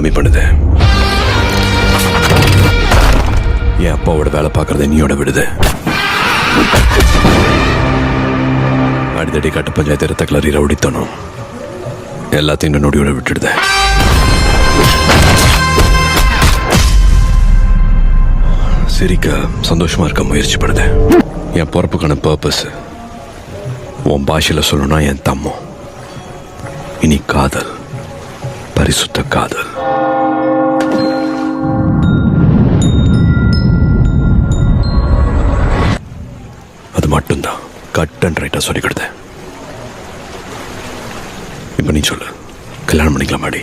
கம்மி பண்ணுது. என் அப்பாவோட வேலை பார்க்கறத நீயோட விடுது. அடித்தடி கட்ட பஞ்சாயத்து ரத்த கிளறி ரவுடித்தனும் எல்லாத்தையும் இந்த நொடியோட விட்டுடுது. சிரிக்க சந்தோஷமா இருக்க முயற்சி படுது. என் பொறுப்புக்கான பர்பஸ் உன் பாஷையில சொல்லணும்னா என் தம்மம். இனி காதல், பரிசுத்த காதல். அது மட்டும்தான் கட் அண்ட் ரைட்டா சொல்லி கொடுத்தேன். இப்ப நீ சொல்லு, கல்யாணம் பண்ணிக்கலாமாடி?